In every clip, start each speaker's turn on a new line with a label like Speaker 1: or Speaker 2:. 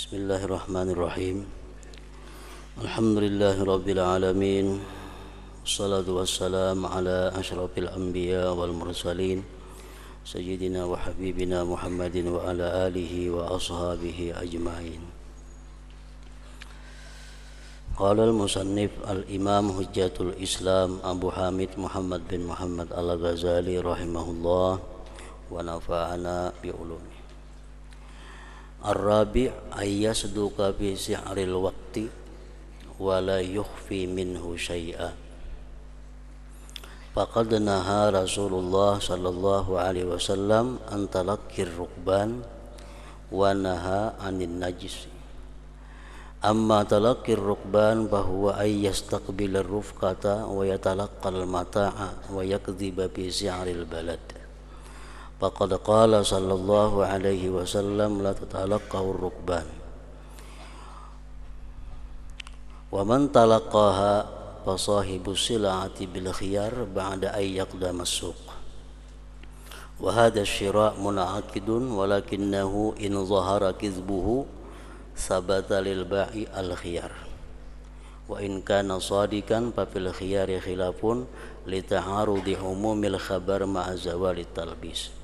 Speaker 1: Bismillahirrahmanirrahim. Alhamdulillahi rabbil alamin. Wassalatu wassalamu ala asyrafil anbiya wal mursalin sayyidina wa habibina Muhammadin wa ala alihi wa ashabihi ajma'in. Qala al-musannif al-imam hujjatul Islam Abu Hamid Muhammad bin Muhammad al-Ghazali rahimahullah wa nafa'ana bi ulumi. Ar-rabi' ayyasduqa bi si'ril waqti wa la yukhfi minhu syai'a. Faqad naha Rasulullah sallallahu alaihi wasallam an talaqqir rukban wa naha 'anil najis. Amma talaqqir rukban bahwa ayyastaqbil ar-rufqata wa yatalaqqal mata'a wa yakdhiba bi si'ril balad. Faqad qala sallallahu alaihi wasallam la tatalaqahu ar-rukban wa man talaqaha fa sahibu sil'ati bil khiyar ba'da ay yaqdama as-suq wa hadha ash-shira' mun'aqidun walakinnahu in zahara kidhbuhu sabata lil ba'i al-khiyar wa in kana sadikan fa fil khiyari khilafun li ta'arudi umumil khabar ma'a zawali talbis.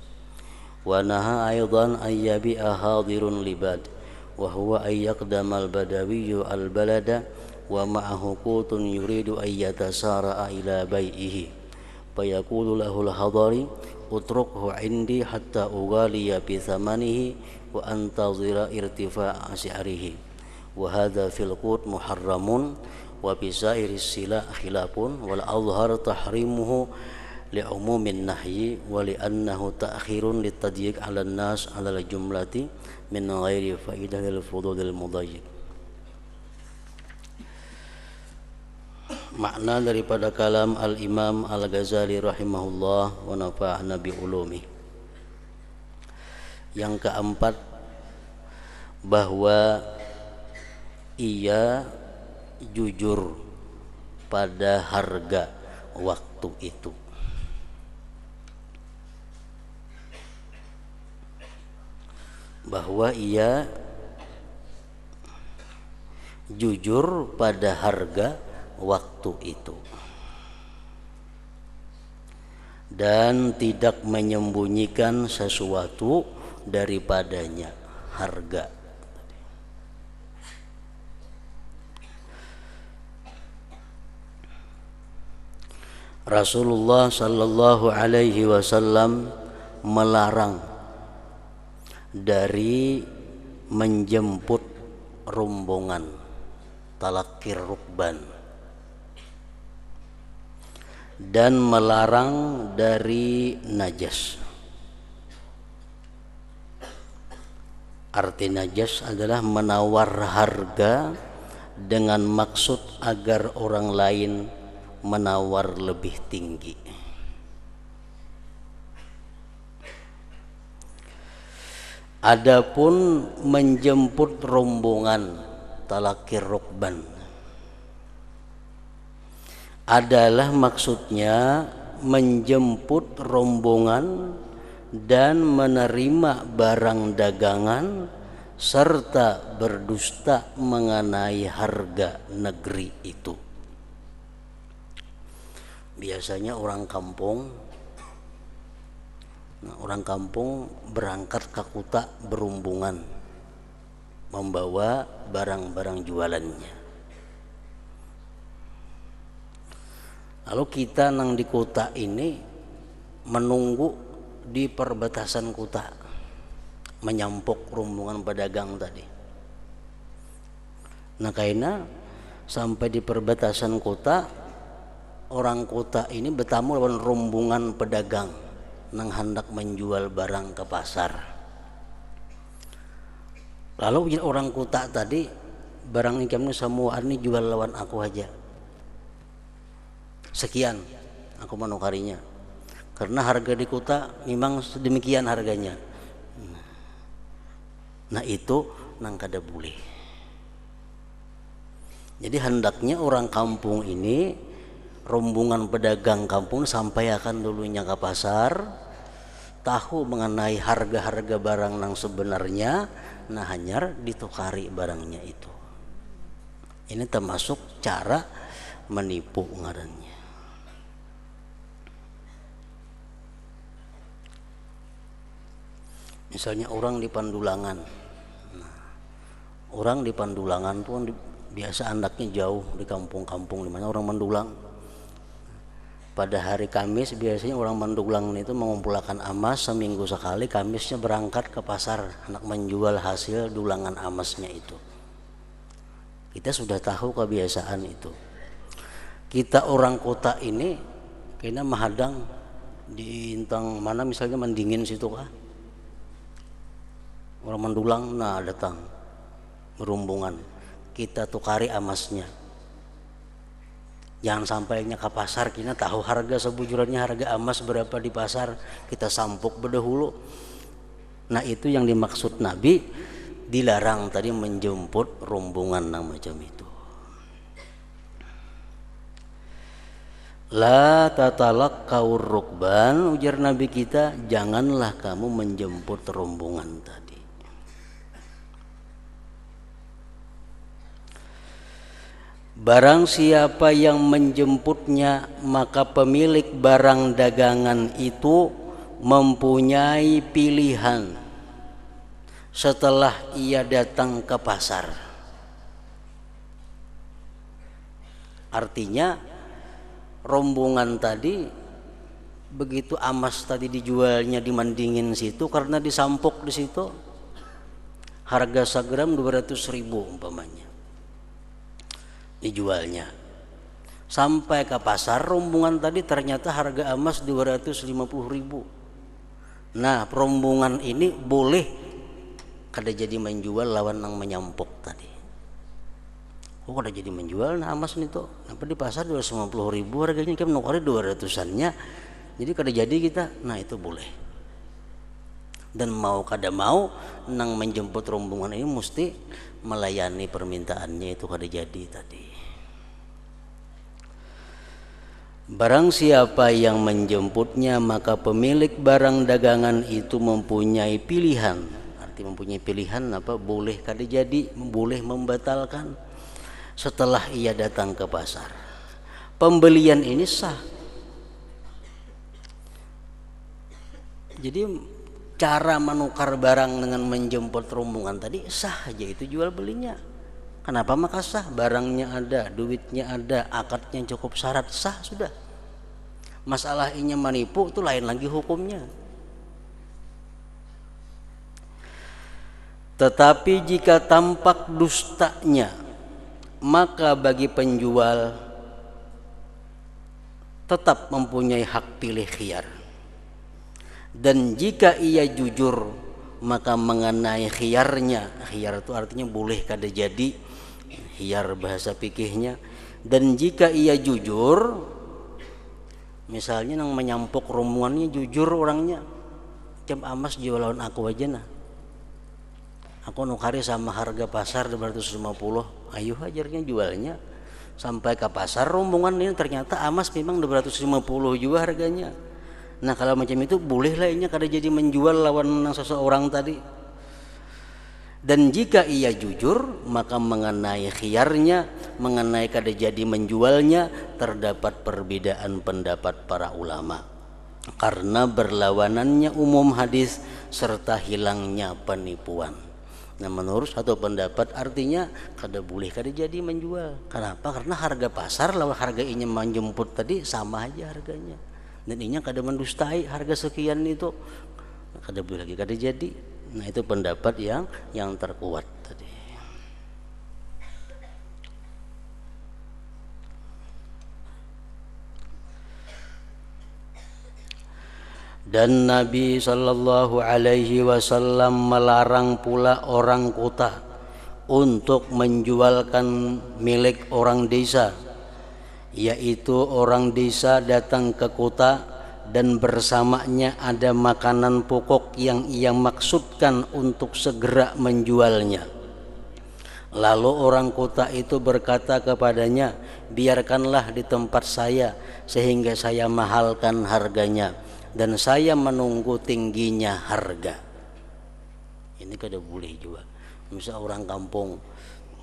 Speaker 1: Wa naha aidan an yabi'a hadirun libad wa huwa ay yaqdamal badawiyyu al balada wa ma'ahu qutun yuridu ay yatasara'a ila bai'ihi fa yaqulu lahu al hadari utrukhu indi hatta ughaliya bi thamanihi wa antazira irtifa'a si'rihi wa hadha fil qut muharramun wa bi sa'iris sila khilafun wal azhar tahrimuhu li'umumin nahyi wa li'annahu ta'khirun litadyiq 'ala an-nas 'ala al-jumlati min ghairi fa'idatil fudulil mudayyiq. Makna daripada kalam al-Imam Al-Ghazali rahimahullah wa nafa'ana bi ulumi. Yang keempat, bahwa ia jujur pada harga waktu itu. Bahwa ia jujur pada harga waktu itu dan tidak menyembunyikan sesuatu daripadanya harga. Rasulullah sallallahu alaihi wasallam melarang dari menjemput rombongan talaqqir rukban dan melarang dari najas. Arti najas adalah menawar harga dengan maksud agar orang lain menawar lebih tinggi. Adapun menjemput rombongan talaqqir rukban adalah maksudnya menjemput rombongan dan menerima barang dagangan serta berdusta mengenai harga negeri itu. Biasanya orang kampung berangkat ke kota berombongan membawa barang-barang jualannya. Lalu kita nang di kota ini menunggu di perbatasan kota menyampok rombongan pedagang tadi. Nah, karena sampai di perbatasan kota, orang kota ini bertamu lawan rombongan pedagang nang hendak menjual barang ke pasar. Lalu orang kota tadi, barang ini kamu semua ini jual lawan aku aja, sekian aku menukarinya, karena harga di kota memang demikian harganya. Nah itu nang kada boleh. Jadi hendaknya orang kampung ini, rombongan pedagang kampung sampai akan dulunya ke pasar, tahu mengenai harga-harga barang yang sebenarnya, nah hanyar ditukari barangnya itu. Ini termasuk cara menipu ngarannya. Misalnya orang di Pandulangan, orang di Pandulangan pun biasa anaknya jauh di kampung-kampung di mana orang mendulang. Pada hari Kamis biasanya orang mendulang itu mengumpulkan emas seminggu sekali. Kamisnya berangkat ke pasar, anak menjual hasil dulangan emasnya itu. Kita sudah tahu kebiasaan itu. Kita orang kota ini kena mahadang di intang mana misalnya Mendingin situ kah? Orang mendulang, nah datang berumbungan, kita tukari emasnya. Jangan sampainya ke pasar kita tahu harga sebujurannya, harga emas berapa di pasar, kita sampuk berdahulu. Nah itu yang dimaksud Nabi, dilarang tadi menjemput rombongan macam itu. La tatalaqaur rukban, ujar Nabi kita, janganlah kamu menjemput rombongan tadi. Barang siapa yang menjemputnya, maka pemilik barang dagangan itu mempunyai pilihan setelah ia datang ke pasar. Artinya rombongan tadi begitu emas tadi dijualnya di Mendingin situ, karena disampuk di situ harga segram 200.000 umpamanya dijualnya, sampai ke pasar rombongan tadi ternyata harga emas 250.000. Nah rombongan ini boleh kada jadi menjual lawan yang menyampuk tadi. Oh kada jadi menjual nah emas itu, apa di pasar 250.000 harganya, kan nukari 200-annya, jadi kada jadi kita. Nah itu boleh. Dan mau kada mau nang menjemput rombongan ini mesti melayani permintaannya, itu kada jadi tadi. Barang siapa yang menjemputnya, maka pemilik barang dagangan itu mempunyai pilihan. Arti mempunyai pilihan apa? Boleh kada jadi, boleh membatalkan setelah ia datang ke pasar. Pembelian ini sah. Jadi cara menukar barang dengan menjemput rombongan tadi sah aja, itu jual belinya. Kenapa? Maka sah, barangnya ada, duitnya ada, akadnya cukup syarat, sah sudah. Masalah ini menipu itu lain lagi hukumnya. Tetapi jika tampak dustanya, maka bagi penjual tetap mempunyai hak pilih khiyar. Dan jika ia jujur, maka mengenai khiyarnya, khiyar itu artinya boleh kada jadi, khiyar bahasa fikihnya. Dan jika ia jujur, misalnya nang menyampuk rombongannya jujur orangnya, jam emas jualan aku aja nah, aku nukari sama harga pasar 250, ayo hajarnya jualnya. Sampai ke pasar rombongan ini ternyata emas memang 250 juga harganya. Nah kalau macam itu boleh lainnya kada jadi menjual lawan seseorang tadi. Dan jika ia jujur, maka mengenai khiyarnya, mengenai kada jadi menjualnya, terdapat perbedaan pendapat para ulama, karena berlawanannya umum hadis serta hilangnya penipuan. Nah menurut satu pendapat artinya kada boleh kada jadi menjual. Kenapa? Karena harga pasar lawan harga ini menjemput tadi sama aja harganya. Dan inya kada mendustai harga sekian itu, kada boleh lagi kada jadi. Nah itu pendapat yang terkuat tadi. Dan Nabi sallallahu alaihi wasallam melarang pula orang kota untuk menjualkan milik orang desa, yaitu orang desa datang ke kota dan bersamanya ada makanan pokok yang ia maksudkan untuk segera menjualnya. Lalu orang kota itu berkata kepadanya, biarkanlah di tempat saya sehingga saya mahalkan harganya. dan saya menunggu tingginya harga. Ini kada boleh juga. Misal orang kampung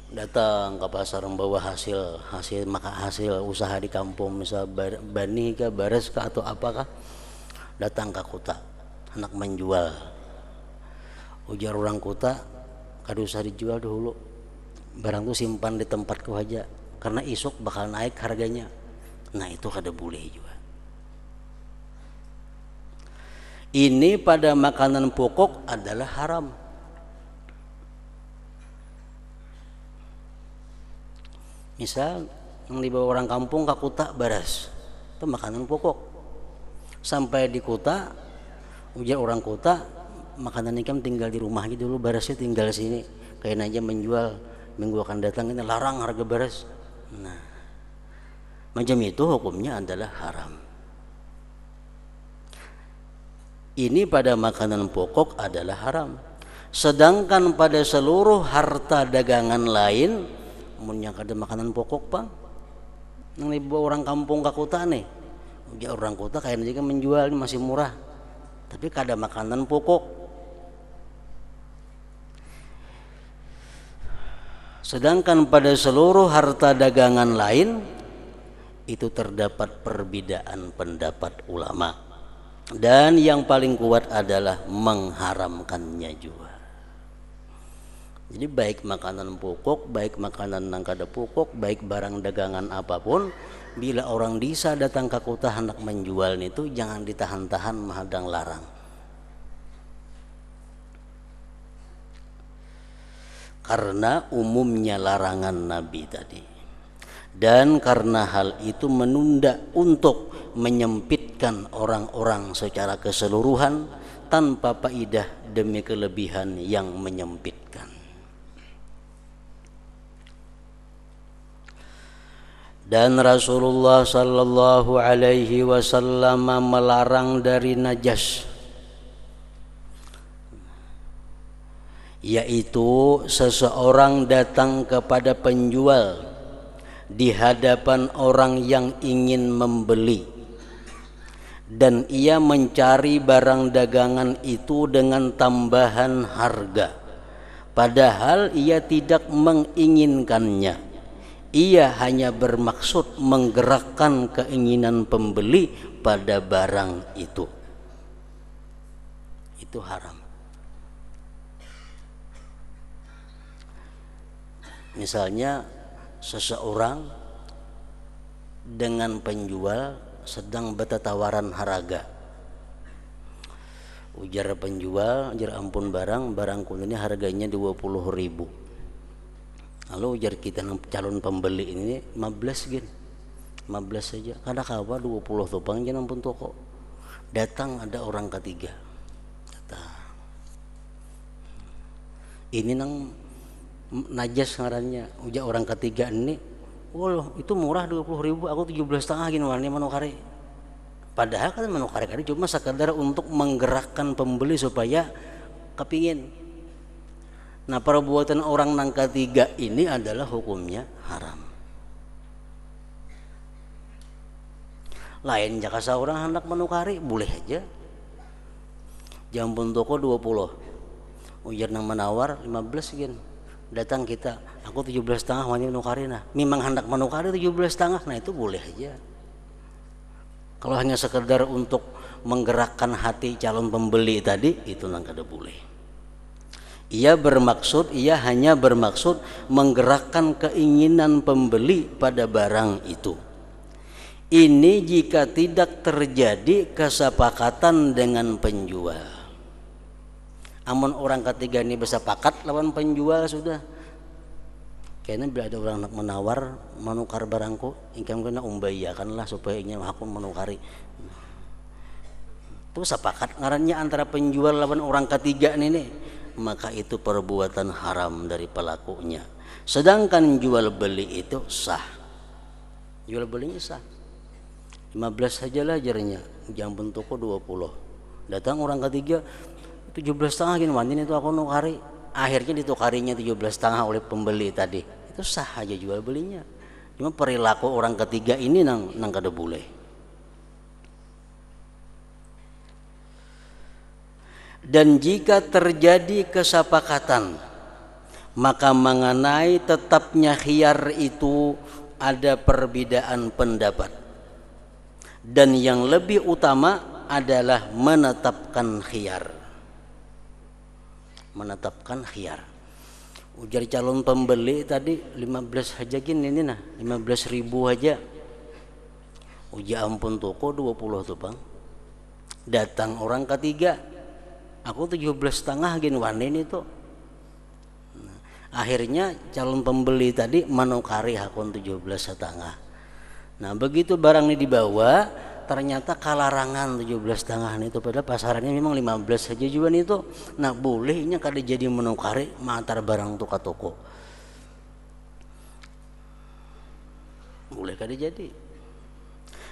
Speaker 1: datang ke pasar membawa hasil usaha di kampung, misal bani kah, bares kah, atau apakah, datang ke kota hendak menjual. Ujar orang kota, kada usah dijual dulu, barang tuh simpan di tempatku aja karena isuk bakal naik harganya. Nah itu kada boleh juga. Ini pada makanan pokok adalah haram. Misal yang dibawa orang kampung ke kota baras, itu makanan pokok. Sampai di kota, ujar orang kota, makanan ini kan tinggal di rumah gitu dulu, barasnya tinggal sini. Kayak aja menjual minggu akan datang, ini larang harga baras. Nah, macam itu hukumnya adalah haram. Ini pada makanan pokok adalah haram. Sedangkan pada seluruh harta dagangan lain, munnya kada makanan pokok bang, yang dibawa orang kampung ke kota nih, ujar orang kota kayaknya juga menjual ini masih murah, tapi kada makanan pokok. Sedangkan pada seluruh harta dagangan lain itu terdapat perbedaan pendapat ulama. Dan yang paling kuat adalah mengharamkannya juga. Jadi baik makanan pokok, baik makanan nang kada pokok, baik barang dagangan apapun, bila orang desa datang ke kota hendak menjual itu jangan ditahan-tahan menghadang larang. Karena umumnya larangan Nabi tadi. Dan karena hal itu menunda untuk menyempitkan orang-orang secara keseluruhan tanpa faedah demi kelebihan yang menyempitkan. Dan Rasulullah sallallahu alaihi wasallam melarang dari najas, yaitu seseorang datang kepada penjual di hadapan orang yang ingin membeli dan ia mencari barang dagangan itu dengan tambahan harga, padahal ia tidak menginginkannya. Ia hanya bermaksud menggerakkan keinginan pembeli pada barang itu. Itu haram. Misalnya seseorang dengan penjual sedang bertawaran harga. Ujar penjual, ujar ampun barangku ini harganya 20.000. Lalu ujar kita calon pembeli ini 15 gin. 15 saja. Kada kawa 20 topang jangan ampun toko. Datang ada orang ketiga. Datang. Ini nang najas ngarannya, ujar orang ketiga ini, oh itu murah 20.000, aku 17,5 gini warnanya manukari. Padahal kan manukari cuma sekadar untuk menggerakkan pembeli supaya kepingin. Nah perbuatan orang nang ketiga ini adalah hukumnya haram. Lain jaka seorang hendak menukari boleh aja. Jampun toko 20, ujar nang menawar 15 gini. Datang kita, aku 17,5 wani menukari, nah memang hendak menukari 17,5, nah itu boleh aja. Kalau hanya sekedar untuk menggerakkan hati calon pembeli tadi, itu nang kada boleh. Ia hanya bermaksud menggerakkan keinginan pembeli pada barang itu. Ini jika tidak terjadi kesepakatan dengan penjual. Amun orang ketiga ini bersepakat lawan penjual sudah. Kayaknya bila ada orang nak menawar menukar barangku, ingkang kena umbayakanlah supaya ingin aku menukari. Itu sepakat ngarannya antara penjual lawan orang ketiga ini, maka itu perbuatan haram dari pelakunya. Sedangkan jual beli itu sah. Jual belinya sah. 15 sajalah jarnya, jampun toko 20. Datang orang ketiga 17,5 gini wantin itu aku nukari, akhirnya ditukarinya 17,5 oleh pembeli tadi, itu sah aja jual belinya. Cuma perilaku orang ketiga ini nang kada boleh. Dan jika terjadi kesepakatan, maka mengenai tetapnya khiyar itu ada perbedaan pendapat. Dan yang lebih utama adalah menetapkan khiyar. Menetapkan khiyar. Ujar calon pembeli tadi 15 aja gini ini nah, 15.000 aja. Ujar ampun toko 20 tuh bang. Datang orang ketiga, aku 17,5 gini wanin itu. Nah, akhirnya calon pembeli tadi menukari hakun 17,5. Nah begitu barang ini dibawa, ternyata kalarangan 17,5 itu, padahal pasarannya memang 15 saja juga itu. Nah bolehnya kada jadi menukari mantar barang tuh ke toko, boleh kada jadi,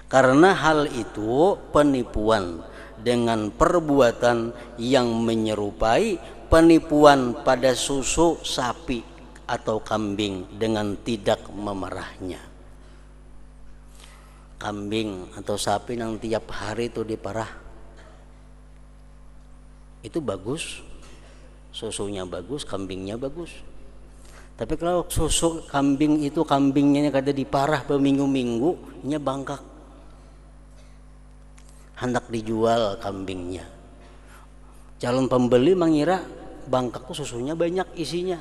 Speaker 1: karena hal itu penipuan dengan perbuatan yang menyerupai penipuan pada susu sapi atau kambing dengan tidak memerahnya. Kambing atau sapi yang tiap hari itu diparah, itu bagus, susunya bagus, kambingnya bagus. Tapi kalau susu kambing itu kambingnya kada diparah berminggu-minggu, nya bangkak, hendak dijual kambingnya. Calon pembeli mengira bangkak tuh susunya banyak isinya,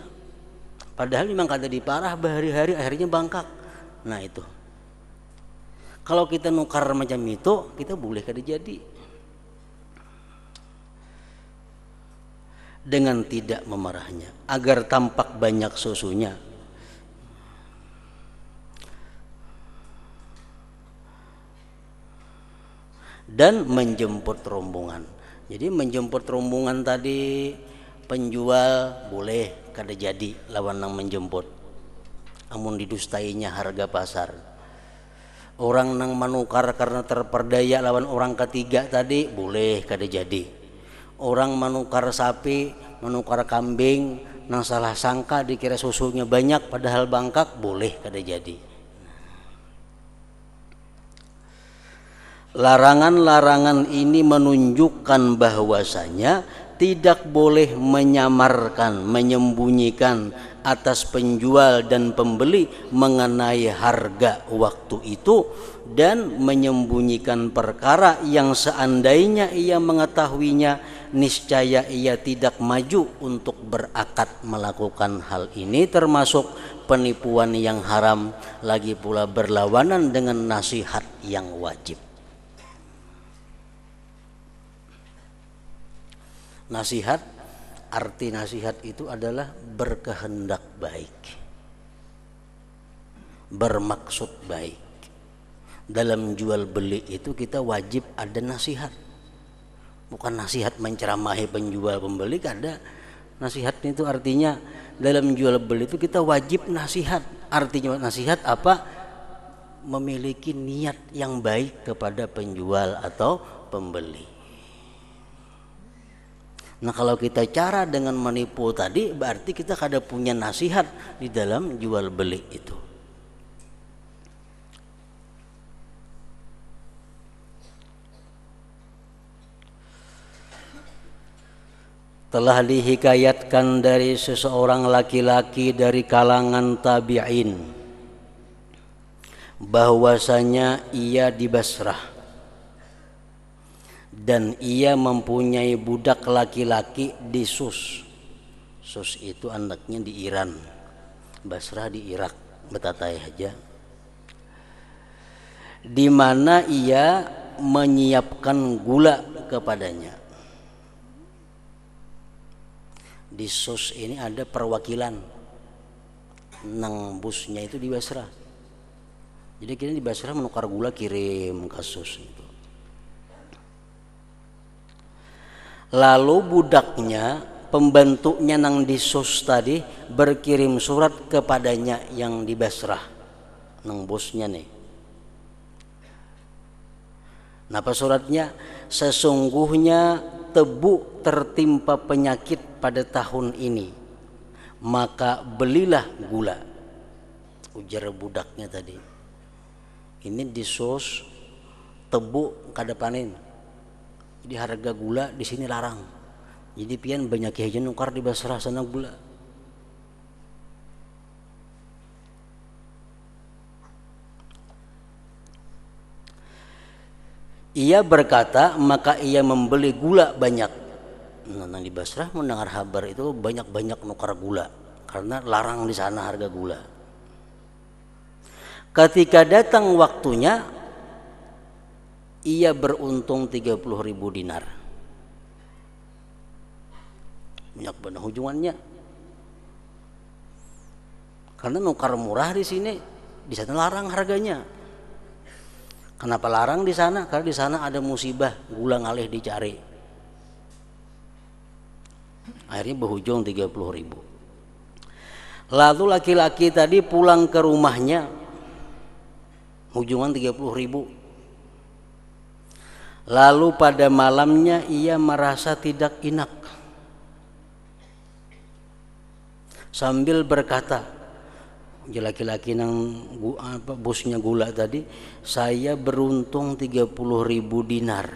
Speaker 1: padahal memang kada diparah berhari-hari, akhirnya bangkak. Nah itu kalau kita nukar macam itu, kita boleh kada jadi dengan tidak memarahnya agar tampak banyak susunya. Dan menjemput rombongan. Jadi menjemput rombongan tadi penjual boleh kada jadi lawan nang menjemput, amun didustainya harga pasar. Orang nang menukar karena terperdaya lawan orang ketiga tadi boleh kada jadi. Orang menukar sapi, menukar kambing nang salah sangka dikira susunya banyak padahal bangkak, boleh kada jadi. Larangan-larangan ini menunjukkan bahwasanya tidak boleh menyamarkan, menyembunyikan atas penjual dan pembeli mengenai harga waktu itu, dan menyembunyikan perkara yang seandainya ia mengetahuinya niscaya ia tidak maju untuk berakad melakukan hal ini, termasuk penipuan yang haram, lagi pula berlawanan dengan nasihat yang wajib. Nasihat, arti nasihat itu adalah berkehendak baik, bermaksud baik. Dalam jual beli itu kita wajib ada nasihat, bukan nasihat menceramahi penjual pembeli, kada. Nasihat itu artinya dalam jual beli itu kita wajib nasihat. Artinya nasihat apa? Memiliki niat yang baik kepada penjual atau pembeli. Nah kalau kita cara dengan menipu tadi, berarti kita kada punya nasihat di dalam jual beli itu. Telah dihikayatkan dari seseorang laki-laki dari kalangan tabi'in bahwasanya ia di Basrah dan ia mempunyai budak laki-laki di Sus. Sus itu anaknya di Iran, Basrah di Irak, betatai aja. Di mana ia menyiapkan gula kepadanya. Di Sus ini ada perwakilan, nang busnya itu di Basrah. Jadi kita di Basrah menukar gula kirim ke Sus itu. Lalu budaknya, pembantunya nang di Sus tadi berkirim surat kepadanya yang di Basrah, nang bosnya nih. Napa suratnya? Sesungguhnya tebu tertimpa penyakit pada tahun ini, maka belilah gula. Ujar budaknya tadi. Ini di Sus tebu kada panen. Jadi harga gula di sini larang. Jadi pian banyak aja nukar di Basrah sana gula. Ia berkata, maka ia membeli gula banyak. Nah, di Basrah mendengar kabar itu banyak-banyak nukar gula karena larang di sana harga gula. Ketika datang waktunya, ia beruntung 30.000 dinar. Banyak benar hujungannya. Karena nukar murah di sini, di sana larang harganya. Kenapa larang di sana? Karena di sana ada musibah, gula ngalih dicari. Akhirnya berujung 30.000. Lalu laki-laki tadi pulang ke rumahnya, hujungan 30.000. Lalu pada malamnya ia merasa tidak enak, sambil berkata, laki-laki nang bosnya gula tadi, saya beruntung 30.000 dinar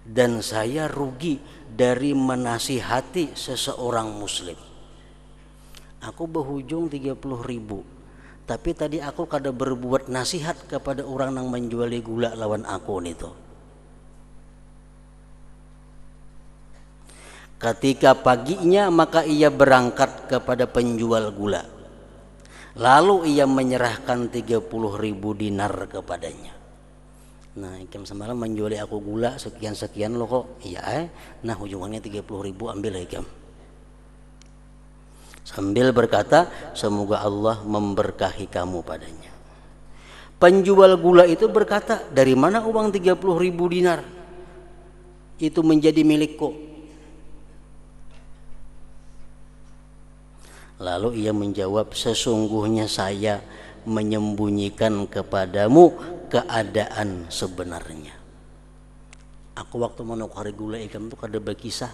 Speaker 1: dan saya rugi dari menasihati seseorang muslim. Aku berujung 30.000, tapi tadi aku kada berbuat nasihat kepada orang yang menjual gula lawan aku nito. Ketika paginya maka ia berangkat kepada penjual gula. Lalu ia menyerahkan 30.000 dinar kepadanya. Nah, ikam semalam menjual aku gula sekian-sekian lo kok. Iya nah ujungannya 30.000 ambil ikam. Sambil berkata, semoga Allah memberkahi kamu padanya. Penjual gula itu berkata, dari mana uang 30.000 dinar itu menjadi milikku? Lalu ia menjawab, sesungguhnya saya menyembunyikan kepadamu keadaan sebenarnya. Aku waktu menukari gula ikam itu kada berkisah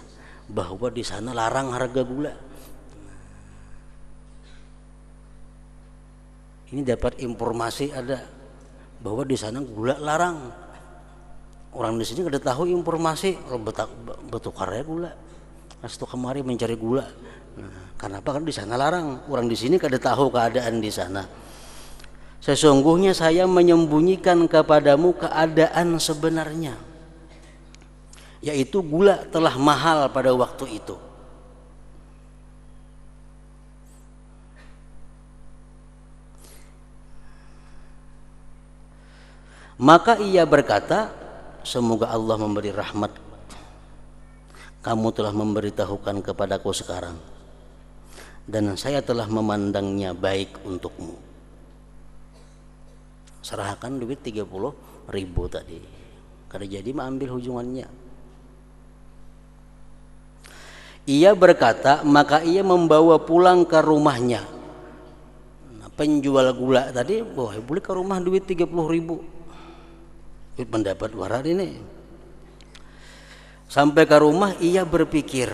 Speaker 1: bahwa di sana larang harga gula. Ini dapat informasi ada bahwa di sana gula larang. Orang di sini kada tahu informasi bertukarnya gula. Pas itu kemari mencari gula. Nah, kenapa kan di sana larang? Orang di sini kada tahu keadaan di sana. Sesungguhnya saya menyembunyikan kepadamu keadaan sebenarnya, yaitu gula telah mahal pada waktu itu. Maka ia berkata, semoga Allah memberi rahmat. Kamu telah memberitahukan kepadaku sekarang, dan saya telah memandangnya baik untukmu. Serahkan duit 30.000 tadi. Kada jadi mengambil hujungannya. Ia berkata, maka ia membawa pulang ke rumahnya. Nah, penjual gula tadi, boleh ke rumah duit 30.000. Pendapat warar ini. Sampai ke rumah ia berpikir,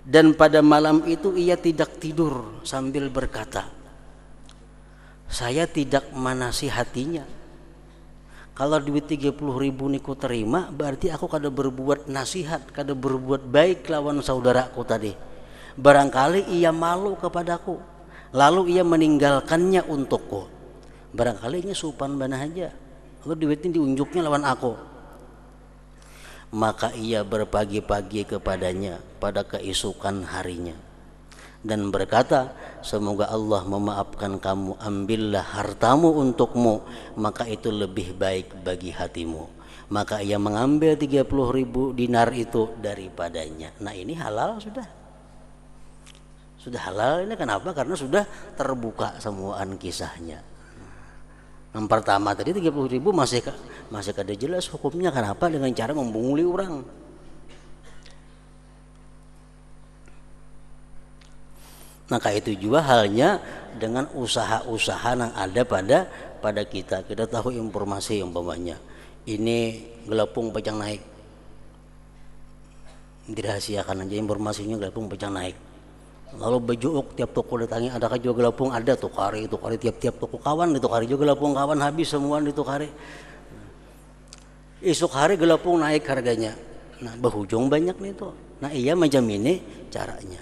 Speaker 1: dan pada malam itu ia tidak tidur sambil berkata, saya tidak menasihatinya. Kalau duit 30.000 niku terima, berarti aku kada berbuat nasihat, kada berbuat baik lawan saudaraku tadi. Barangkali ia malu kepadaku, lalu ia meninggalkannya untukku. Barangkali ini supan bana aja, lalu duitnya diunjuknya lawan aku. Maka ia berpagi-pagi kepadanya pada keesokan harinya dan berkata, semoga Allah memaafkan kamu, ambillah hartamu untukmu, maka itu lebih baik bagi hatimu. Maka ia mengambil 30.000 dinar itu daripadanya. Nah, ini halal sudah halal ini. Kenapa? Karena sudah terbuka semuaan kisahnya. Yang pertama tadi 30.000 masih kada jelas hukumnya. Kenapa? Dengan cara membunguli orang. Maka itu juga halnya dengan usaha-usaha yang ada pada kita. Kita tahu informasi umpamanya ini gelapung pecang naik, dirahasiakan aja informasinya gelapung pecang naik. Lalu bejuuk tiap toko datangi, adakah juga gelapung? Ada, tukari tiap toko kawan, ditukari juga gelapung kawan, habis semua ditukari. Esok hari gelapung naik harganya, Nah, berhujung banyak nih tuh. Nah, iya macam ini caranya.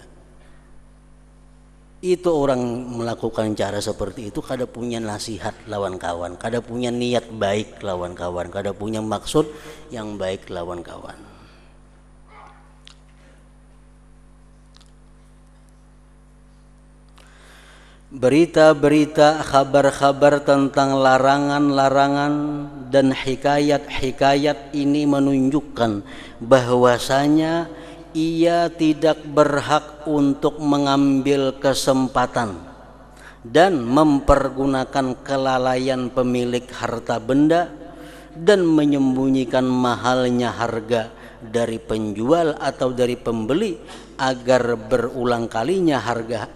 Speaker 1: Itu orang melakukan cara seperti itu kada punya nasihat lawan kawan, kada punya niat baik lawan kawan, kada punya maksud yang baik lawan kawan. Berita-berita, kabar-kabar tentang larangan-larangan dan hikayat-hikayat ini menunjukkan bahwasanya ia tidak berhak untuk mengambil kesempatan dan mempergunakan kelalaian pemilik harta benda dan menyembunyikan mahalnya harga dari penjual atau dari pembeli agar berulang kalinya harga-harga.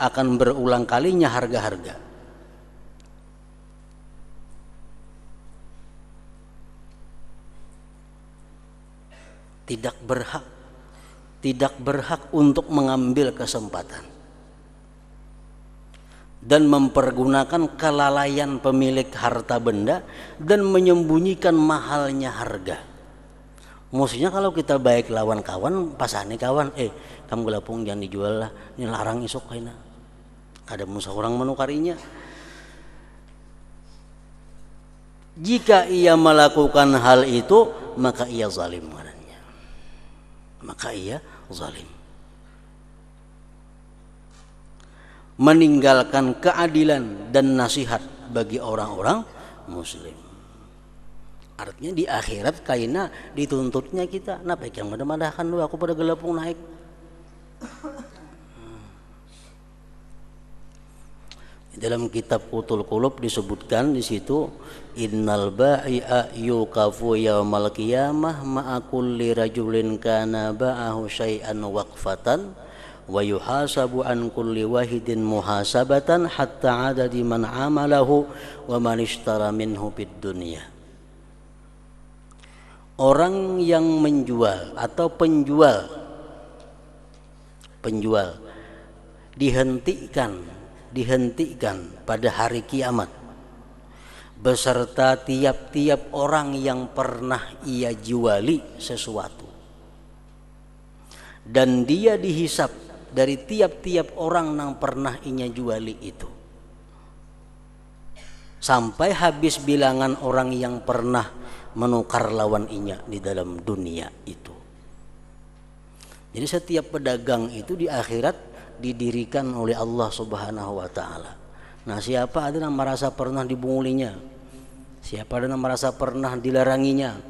Speaker 1: Tidak berhak untuk mengambil kesempatan dan mempergunakan kelalaian pemilik harta benda dan menyembunyikan mahalnya harga. Maksudnya kalau kita baik lawan kawan, pasane kawan, kamu gelapung jangan dijual lah, ini larang isok kayaknya. Kada musa orang menukarinya. Jika ia melakukan hal itu, maka ia zalim katanya. Maka ia zalim. Meninggalkan keadilan dan nasihat bagi orang-orang muslim. Artinya di akhirat kaina dituntutnya kita. Nah, baik yang madah-madahkan lu aku pada gelapung naik. Dalam kitab Qutul Qulub disebutkan di situ innal ba'i'a yuqafu yaumal qiyamah ma'a kulli rajulin kana ba'ahu syai'an waqfatan wa yuhasabu an kulli wahidin muhasabatan hatta adadi man amalahu wa man ishtara minhu bid dunya. Orang yang menjual atau penjual dihentikan pada hari kiamat beserta tiap-tiap orang yang pernah ia juali sesuatu, dan dia dihisap dari tiap-tiap orang yang pernah ia juali itu sampai habis bilangan orang yang pernah menukar lawan inya di dalam dunia itu. Jadi setiap pedagang itu di akhirat didirikan oleh Allah Subhanahu wa taala. Nah, siapa ada yang merasa pernah dibungulinya? Siapa ada yang merasa pernah dilaranginya?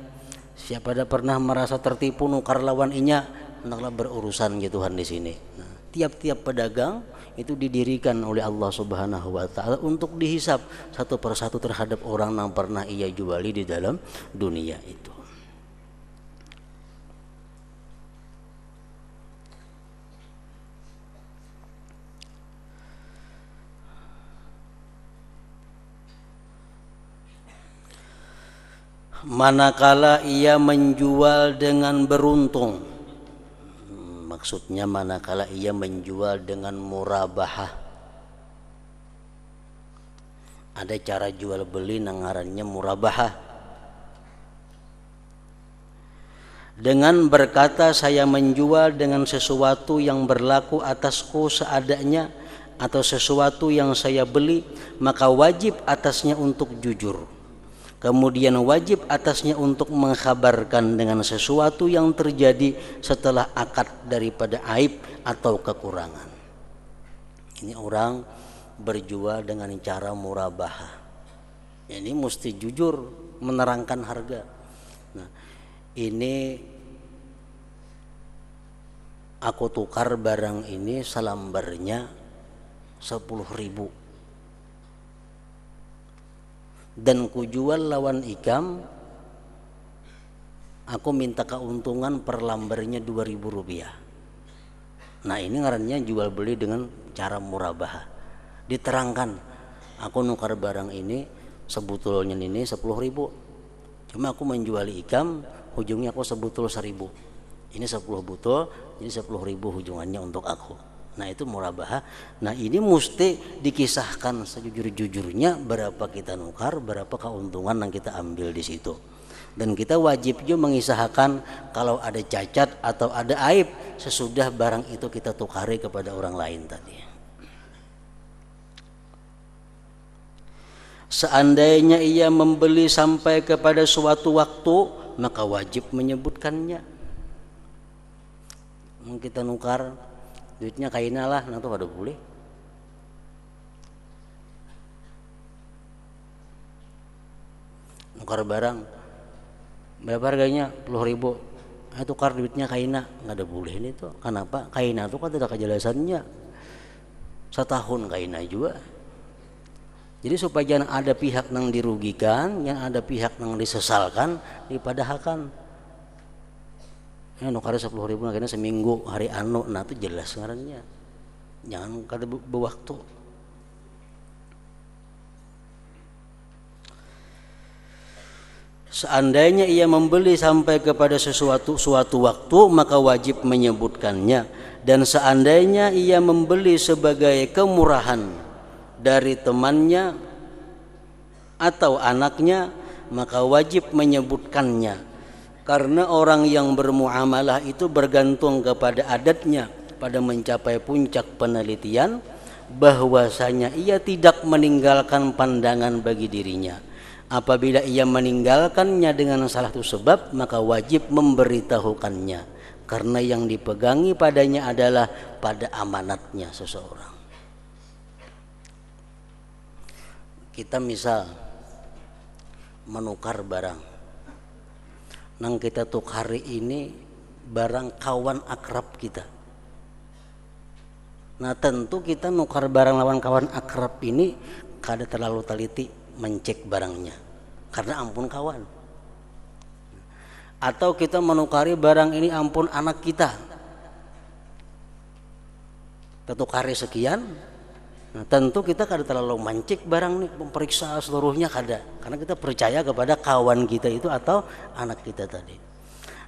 Speaker 1: Siapa ada pernah merasa tertipu nukar lawan inya? Hendaklah berurusan gitu Tuhan di sini. Nah, tiap-tiap pedagang itu didirikan oleh Allah Subhanahu wa taala untuk dihisap satu persatu terhadap orang yang pernah ia juali di dalam dunia itu. Manakala ia menjual dengan beruntung, maksudnya manakala ia menjual dengan murabahah. Ada cara jual beli nangarannya murabahah. Dengan berkata saya menjual dengan sesuatu yang berlaku atasku seadanya atau sesuatu yang saya beli, maka wajib atasnya untuk jujur. Kemudian wajib atasnya untuk mengkhabarkan dengan sesuatu yang terjadi setelah akad daripada aib atau kekurangan. Ini orang berjual dengan cara murabahah. Ini mesti jujur menerangkan harga. Nah, ini aku tukar barang ini selambarnya 10.000. Dan kujual lawan ikam, aku minta keuntungan per lambarnya 2.000 rupiah. Nah, ini ngarannya jual beli dengan cara murabahah. Diterangkan, aku nukar barang ini sebetulnya ini 10.000, cuma aku menjual ikam, ujungnya aku sebutul 1.000. Ini 10 butul, jadi 10.000 ujungannya untuk aku. Nah itu murabahah. Nah ini mesti dikisahkan sejujur-jujurnya berapa kita nukar, berapa keuntungan yang kita ambil di situ. Dan kita wajib juga mengisahkan kalau ada cacat atau ada aib sesudah barang itu kita tukari kepada orang lain tadi. Seandainya ia membeli sampai kepada suatu waktu, maka wajib menyebutkannya. Kita nukar duitnya kaina lah, nah tuh ada boleh. Nukar barang berapa harganya? 10.000. Tukar duitnya kaina, nggak ada boleh ini tuh. Kenapa? Kaina tuh kan tidak kejelasannya. Setahun kaina juga. Jadi supaya jangan ada pihak yang dirugikan, yang ada pihak yang disesalkan, dipadahakan. Nukar 10.000 akhirnya seminggu hari anu, nah itu jelas ngarannya. Jangan kada bewaktu. Seandainya ia membeli sampai kepada suatu waktu, maka wajib menyebutkannya. Dan seandainya ia membeli sebagai kemurahan dari temannya atau anaknya, maka wajib menyebutkannya. Karena orang yang bermuamalah itu bergantung kepada adatnya pada mencapai puncak penelitian, bahwasanya ia tidak meninggalkan pandangan bagi dirinya. Apabila ia meninggalkannya dengan salah satu sebab, maka wajib memberitahukannya, karena yang dipegangi padanya adalah pada amanatnya seseorang. Kita misal menukar barang, nang kita tukari ini barang kawan akrab kita. Nah tentu kita nukar barang lawan kawan akrab ini kada terlalu teliti mencek barangnya, karena ampun kawan. Atau kita menukari barang ini ampun anak kita, kita tukari sekian. Nah, tentu kita kada terlalu mencek barang nih, memeriksa seluruhnya kada, karena kita percaya kepada kawan kita itu atau anak kita tadi.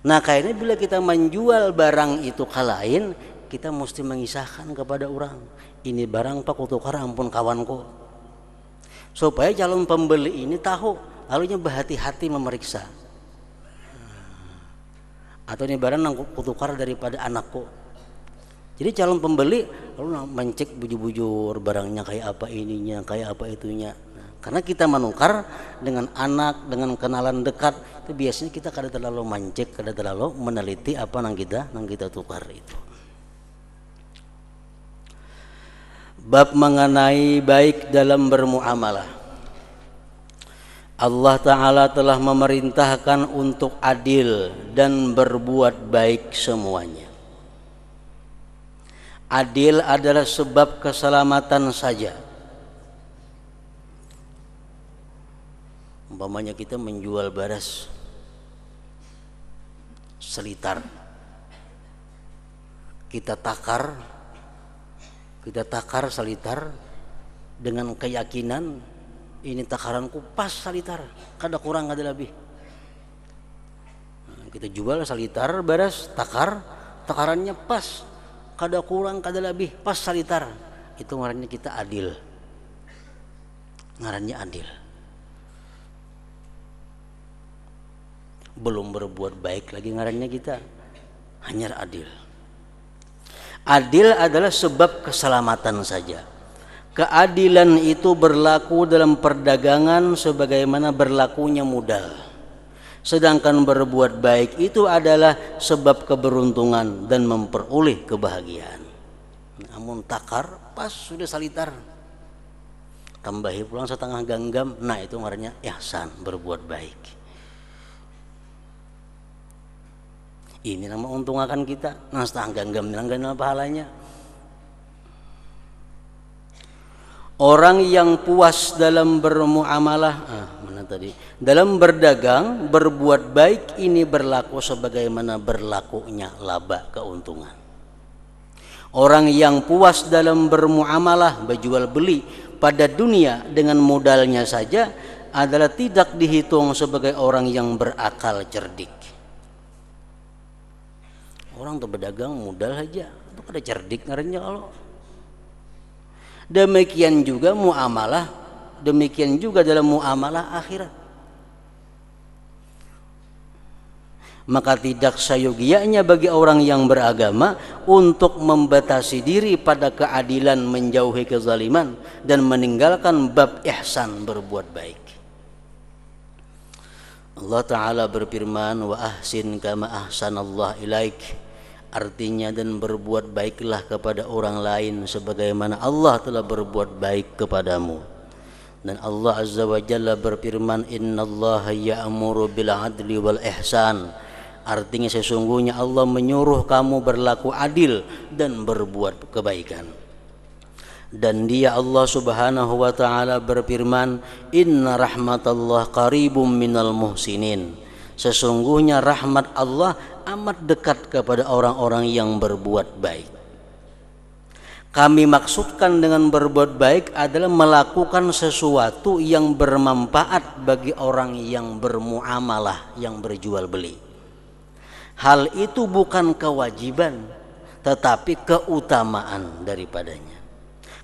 Speaker 1: Nah kayaknya bila kita menjual barang itu ke lain, kita mesti mengisahkan kepada orang, ini barang pak kutukar ampun kawanku, supaya calon pembeli ini tahu, lalunya berhati-hati memeriksa. Atau ini barang yang kutukar daripada anakku. Jadi calon pembeli lalu mencek bujur-bujur barangnya kayak apa ininya, kayak apa itunya. Karena kita menukar dengan anak, dengan kenalan dekat, itu biasanya kita kada terlalu mencek, kada terlalu meneliti apa yang kita tukar itu. Bab mengenai baik dalam bermuamalah. Allah Ta'ala telah memerintahkan untuk adil dan berbuat baik semuanya. Adil adalah sebab keselamatan saja. Umpamanya kita menjual beras selitar, kita takar selitar dengan keyakinan ini takaranku pas selitar, kada kurang kada lebih. Nah, kita jual selitar beras takarannya pas, kada kurang kada lebih, pas salitar. Itu ngarannya kita adil. Ngarannya adil. Belum berbuat baik lagi ngarannya kita, hanya adil. Adil adalah sebab keselamatan saja. Keadilan itu berlaku dalam perdagangan sebagaimana berlakunya modal. Sedangkan berbuat baik itu adalah sebab keberuntungan dan memperoleh kebahagiaan. Namun takar pas sudah salitar, tambahi pulang setengah genggam, nah itu ngarannya ihsan, berbuat baik. Ini yang menguntungkan kita, nah setengah genggam nilai pahalanya. Orang yang puas dalam bermuamalah, dalam berdagang, berbuat baik ini berlaku sebagaimana berlakunya laba, keuntungan. Orang yang puas dalam bermuamalah, berjual beli pada dunia dengan modalnya saja adalah tidak dihitung sebagai orang yang berakal cerdik. Orang tuh berdagang modal saja, itu kada cerdik ngarannya kalau. Demikian juga muamalah, demikian juga dalam muamalah akhirat. Maka tidak sayogianya bagi orang yang beragama untuk membatasi diri pada keadilan, menjauhi kezaliman, dan meninggalkan bab ihsan, berbuat baik. Allah Ta'ala berfirman, wa ahsin kama ahsanallah ilaik. Artinya, dan berbuat baiklah kepada orang lain sebagaimana Allah telah berbuat baik kepadamu. Dan Allah Azza wa Jalla berfirman, innallaha ya'muru bil adli wal ihsan. Artinya sesungguhnya Allah menyuruh kamu berlaku adil dan berbuat kebaikan. Dan Dia Allah Subhanahu wa Ta'ala berfirman, inna rahmatallah qaribum minal muhsinin. Sesungguhnya rahmat Allah amat dekat kepada orang-orang yang berbuat baik. Kami maksudkan dengan berbuat baik adalah melakukan sesuatu yang bermanfaat bagi orang yang bermuamalah, yang berjual beli. Hal itu bukan kewajiban, tetapi keutamaan daripadanya.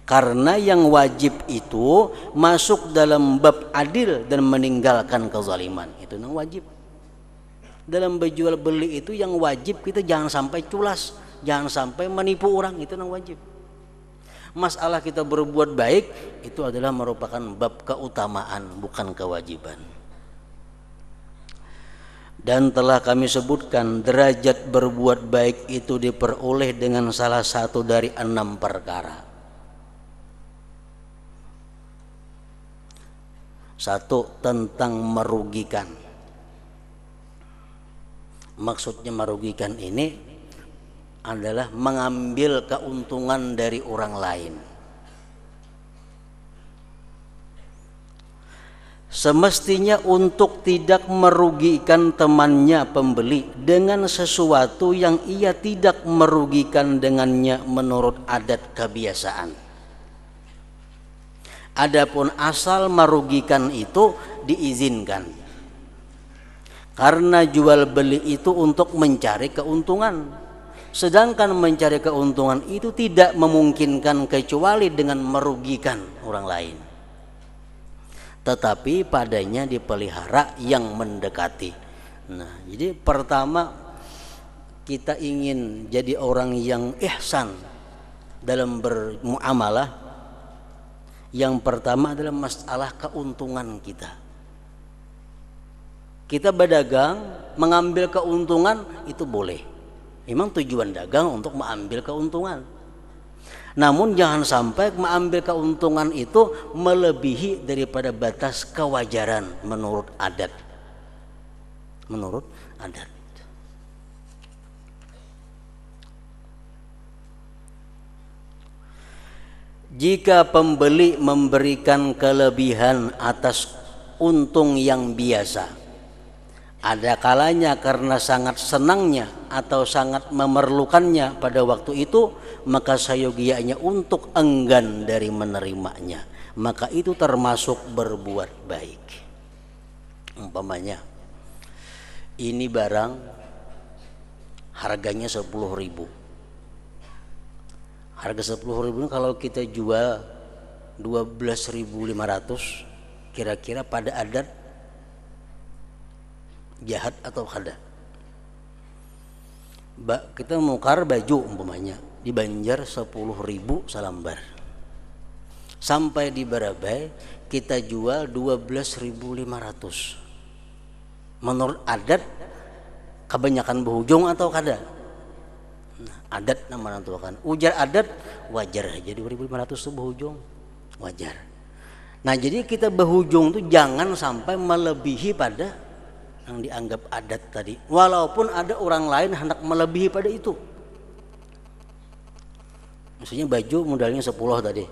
Speaker 1: Karena yang wajib itu masuk dalam bab adil dan meninggalkan kezaliman. Itu yang wajib. Dalam berjual beli itu yang wajib kita jangan sampai culas, jangan sampai menipu orang, itu yang wajib. Masalah kita berbuat baik itu adalah merupakan bab keutamaan, bukan kewajiban. Dan telah kami sebutkan derajat berbuat baik itu diperoleh dengan salah satu dari 6 perkara. 1. Tentang merugikan. Maksudnya merugikan ini adalah mengambil keuntungan dari orang lain. Semestinya untuk tidak merugikan temannya pembeli dengan sesuatu yang ia tidak merugikan dengannya menurut adat kebiasaan. Adapun asal merugikan itu diizinkan. Karena jual beli itu untuk mencari keuntungan. Sedangkan mencari keuntungan itu tidak memungkinkan kecuali dengan merugikan orang lain. Tetapi padanya dipelihara yang mendekati. Nah, jadi pertama kita ingin jadi orang yang ihsan dalam bermuamalah. Yang pertama adalah masalah keuntungan kita. Kita berdagang, mengambil keuntungan itu boleh. Memang tujuan dagang untuk mengambil keuntungan. Namun jangan sampai mengambil keuntungan itu melebihi daripada batas kewajaran menurut adat. Menurut adat. Jika pembeli memberikan kelebihan atas untung yang biasa, ada kalanya karena sangat senangnya atau sangat memerlukannya pada waktu itu, maka sayogianya untuk enggan dari menerimanya. Maka itu termasuk berbuat baik. Umpamanya ini barang harganya 10.000. Harga 10.000 kalau kita jual 12.500, kira-kira pada adat jahat atau kada? Kita nukar baju umpamanya di Banjar 10.000 salambar. Sampai di Barabai kita jual 12.500. Menurut adat kebanyakan berhujung atau kada? Nah, adat nama nantuakan. Ujar adat wajar aja 2.500 itu berhujung, wajar. Nah, jadi kita berhujung itu jangan sampai melebihi pada yang dianggap adat tadi, walaupun ada orang lain hendak melebihi pada itu. Maksudnya baju modalnya 10 tadi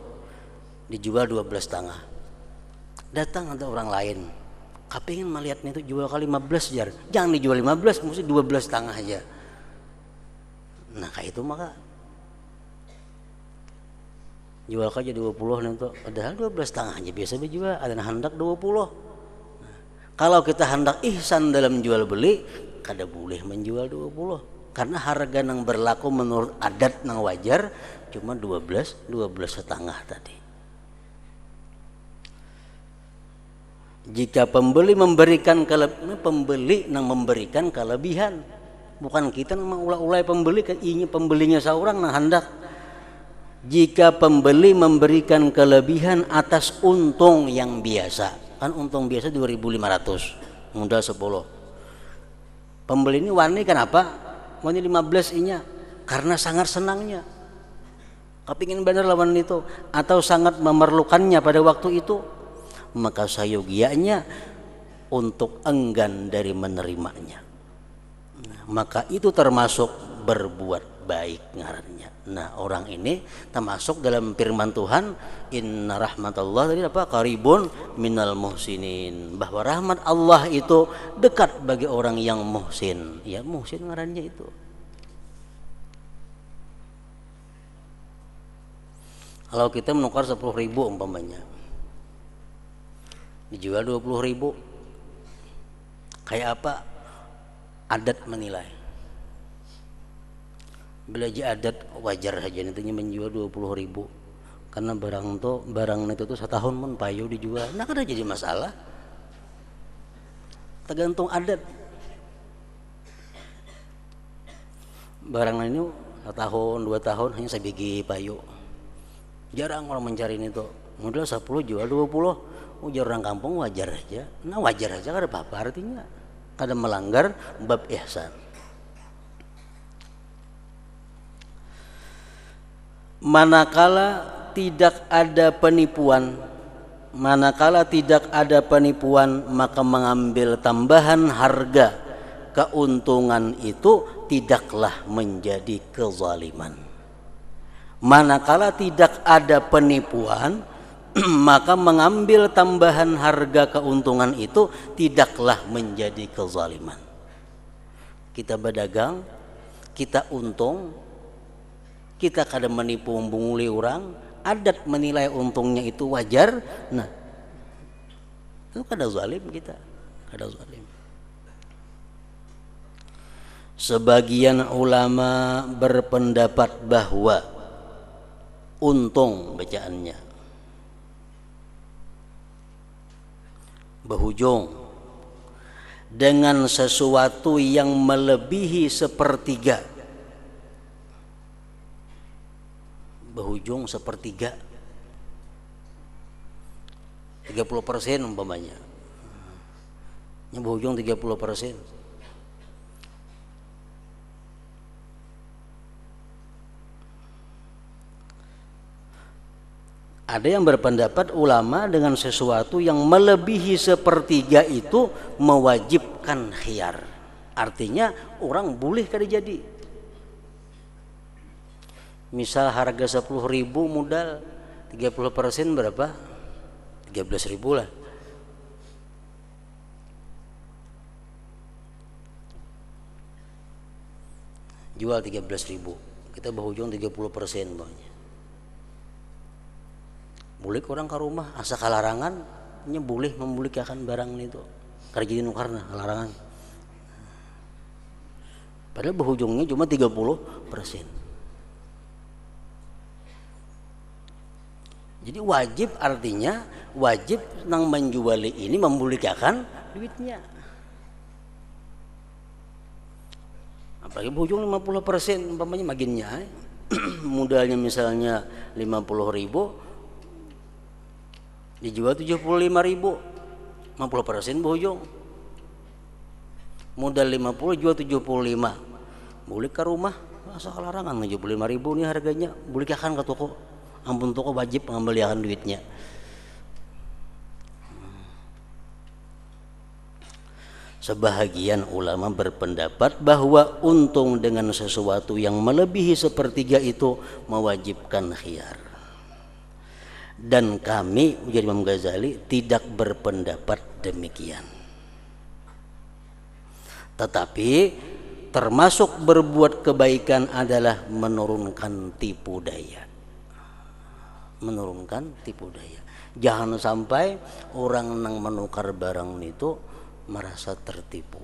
Speaker 1: dijual 12,5. Datang ada orang lain kepingin melihatnya itu jual kali 15 jar, jangan dijual 15, mesti 12,5 aja. Nah kayak itu maka jual aja 20 nanti, padahal 12,5 aja biasa dijual, ada hendak 20. Kalau kita hendak ihsan dalam jual beli, kada boleh menjual 20. Karena harga yang berlaku menurut adat yang wajar cuma 12,5 tadi. Jika pembeli memberikan pembeli nang memberikan kelebihan, bukan kita nang ulah-ulai pembeli kan inya pembelinya seorang nang hendak. Jika pembeli memberikan kelebihan atas untung yang biasa, kan untung biasa 2.500, modal 10. Pembeli ini wani kenapa? Wani 15 inya karena sangat senangnya. Kepingin bener lawan itu atau sangat memerlukannya pada waktu itu, maka sayogianya untuk enggan dari menerimanya. Maka itu termasuk berbuat baik ngarannya. Nah, orang ini termasuk dalam firman Tuhan, inna rahmatullah tadi apa? Qaribun minal muhsinin. Bahwa rahmat Allah itu dekat bagi orang yang muhsin. Ya, muhsin ngarannya itu. Kalau kita menukar 10.000 umpamanya, dijual 20.000, kayak apa? Adat menilai. Belajar adat wajar saja nantinya menjual 20.000 karena barang itu tuh setahun pun payu dijual. Nah, kan jadi masalah. Tergantung adat. Barang ini setahun 2 tahun hanya sebiji payu. Jarang orang mencari itu. Modal 10 jual 20. Ujar orang kampung wajar aja. Nah, wajar aja kada apa-apa artinya. Kada melanggar bab ihsan. Manakala tidak ada penipuan, maka mengambil tambahan harga keuntungan itu tidaklah menjadi kezaliman. Manakala tidak ada penipuan, maka mengambil tambahan harga keuntungan itu tidaklah menjadi kezaliman. Kita berdagang, kita untung, kita kadang menipu membunguli orang, adat menilai untungnya itu wajar. Nah, itu kada zalim kita, kada zalim. Sebagian ulama berpendapat bahwa untung bacaannya berhujung dengan sesuatu yang melebihi sepertiga. Berhujung sepertiga 30% umpamanya. Yang berhujung 30%. Ada yang berpendapat ulama dengan sesuatu yang melebihi sepertiga itu mewajibkan khiyar. Artinya orang boleh kada jadi. Misal harga 10.000 modal 30% berapa? 13.000 lah. Jual 13.000, kita berhujung 30% bawahnya. Boleh orang ke rumah asa kalarangan, nya boleh membulikan barang itu. Kada jadi nukarna larangan. Padahal berhujungnya cuma 30%. Jadi wajib artinya wajib nang menjuali ini membulikan duitnya. Apalagi berhujung 50% umpamanya maginnya. Modalnya misalnya 50.000 dijual 75.000, 50% berhujung. Modal 50 jual 75. Boleh ke rumah, masa larangan 75.000 nih harganya, boleh ke toko. Ampun toko wajib mengembalikan duitnya. Sebahagian ulama berpendapat bahwa untung dengan sesuatu yang melebihi sepertiga itu mewajibkan khiyar. Dan kami, ujar Imam Ghazali, tidak berpendapat demikian. Tetapi termasuk berbuat kebaikan adalah menurunkan tipu daya. Menurunkan tipu daya. Jangan sampai orang yang menukar barang itu merasa tertipu.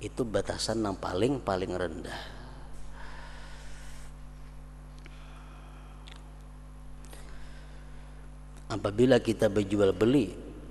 Speaker 1: Itu batasan yang paling rendah. Apabila kita berjual beli